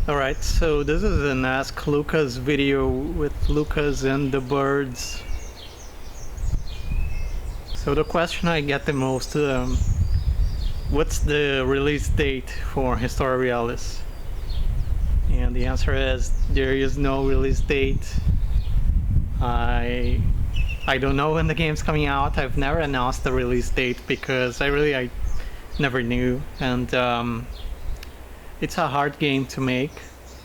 Alright, so this is an Ask Lucas video with Lucas and the birds. So the question I get the most, what's the release date for Historia Realis? And the answer is there is no release date. I don't know when the game's coming out. I've never announced the release date because I never knew, and it's a hard game to make,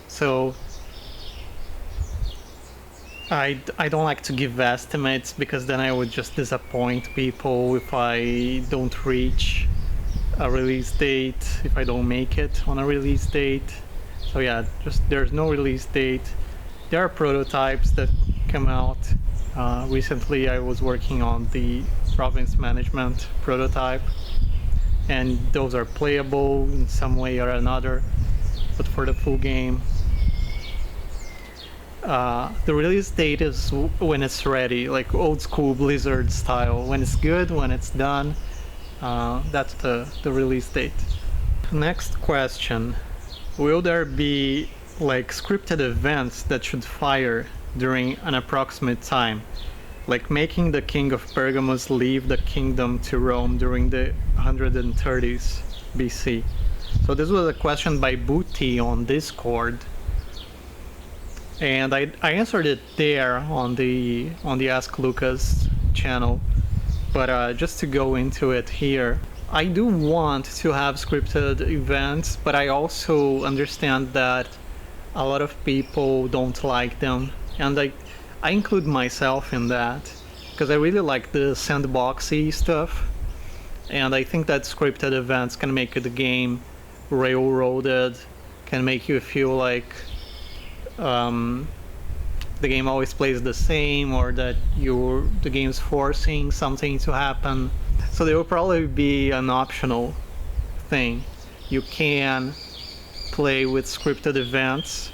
so I don't like to give estimates because then I would just disappoint people if I don't reach a release date, if I don't make it on a release date. So yeah, just there's no release date. There are prototypes that come out. Recently I was working on the province management prototype, and those are playable in some way or another, but for the full game, the release date is when it's ready, like old school Blizzard style. When it's good, when it's done, that's the release date. Next question: will there be like scripted events that should fire during an approximate time, like making the king of Pergamus leave the kingdom to Rome during the 130s BC? So this was a question by Booty on Discord, and I answered it there on the Ask Lucas channel, but just to go into it here, I do want to have scripted events, but I also understand that a lot of people don't like them, and I include myself in that because I really like the sandboxy stuff, and I think that scripted events can make the game railroaded, can make you feel like the game always plays the same, or that the game's forcing something to happen. So they will probably be an optional thing. You can play with scripted events,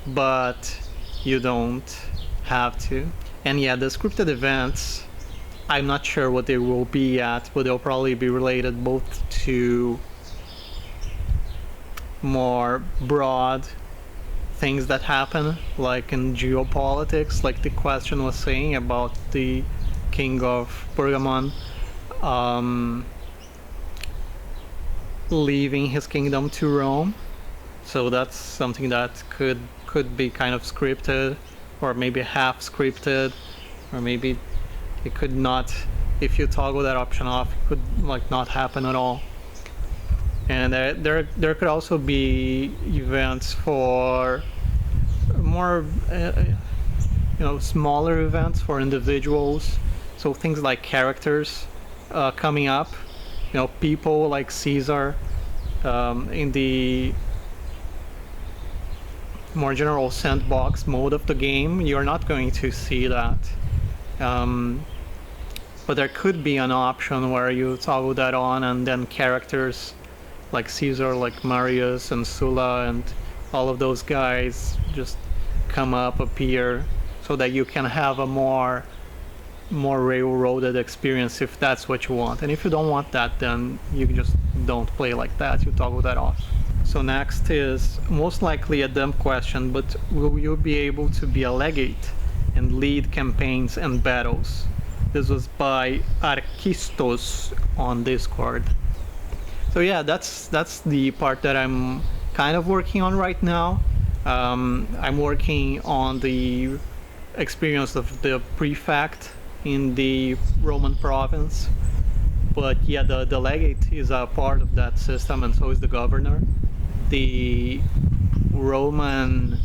but you don't have to. And yeah, the scripted events, I'm not sure what they will be at, but they'll probably be related both to more broad things that happen, like in geopolitics, like the question was saying about the king of Pergamon leaving his kingdom to Rome. So that's something that could be kind of scripted, or maybe half scripted, or maybe it could not. If you toggle that option off, it could like not happen at all. And there could also be events for more smaller events for individuals, so things like characters coming up, people like Caesar. In the more general sandbox mode of the game, you're not going to see that, but there could be an option where you toggle that on, and then characters like Caesar, like Marius and Sulla and all of those guys just come up, appear, so that you can have a more railroaded experience if that's what you want. And if you don't want that, then you just don't play like that, you toggle that off. So next is most likely a dumb question, but will you be able to be a legate and lead campaigns and battles? This was by Arkistos on Discord. So yeah, that's the part that I'm kind of working on right now. I'm working on the experience of the prefect in the Roman province, but yeah, the legate is a part of that system, and so is the governor. The Roman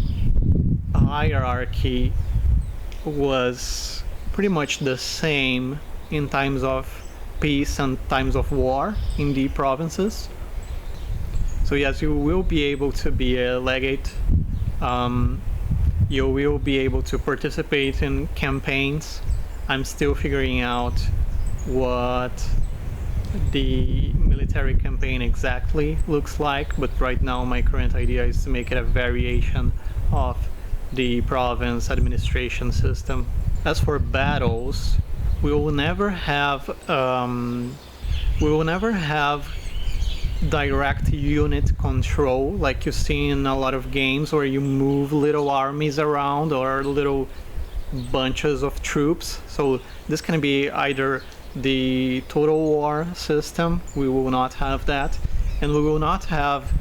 hierarchy was pretty much the same in times of peace and times of war in the provinces. So yes, you will be able to be a legate. You will be able to participate in campaigns. I'm still figuring out what the military campaign exactly looks like, but right now my current idea is to make it a variation of the province administration system. As for battles, we will never have direct unit control like you see in a lot of games where you move little armies around or little bunches of troops. So this can be either the Total War system, we will not have that, and we will not have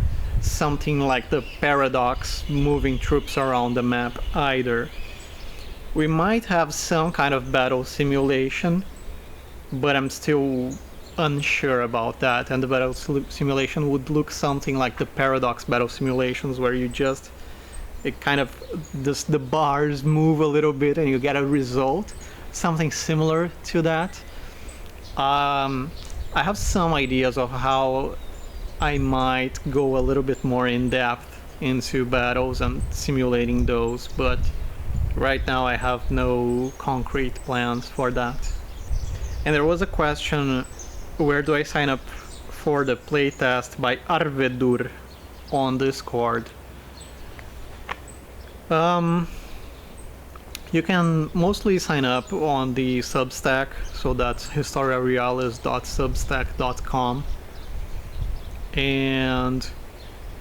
something like the Paradox moving troops around the map either. We might have some kind of battle simulation, but I'm still unsure about that, and the battle simulation would look something like the Paradox battle simulations where you just it kind of the bars move a little bit and you get a result, something similar to that. I have some ideas of how I might go a little bit more in depth into battles and simulating those, but right now I have no concrete plans for that. And there was a question, where do I sign up for the playtest by Arvedur on Discord? You can mostly sign up on the Substack, so that's historiarealis.substack.com. And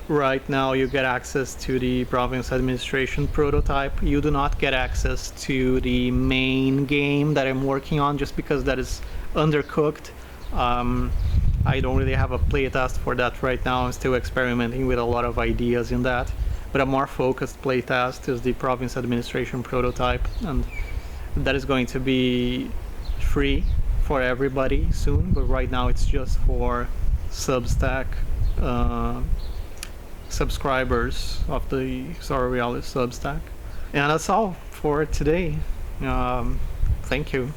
right now you get access to the province administration prototype. You do not get access to the main game that I'm working on just because that is undercooked. I don't really have a playtest for that right now. I'm still experimenting with a lot of ideas in that. But a more focused playtest is the province administration prototype, and that is going to be free for everybody soon, but right now it's just for Substack subscribers of the Historia Realis Substack. And that's all for today. Thank you.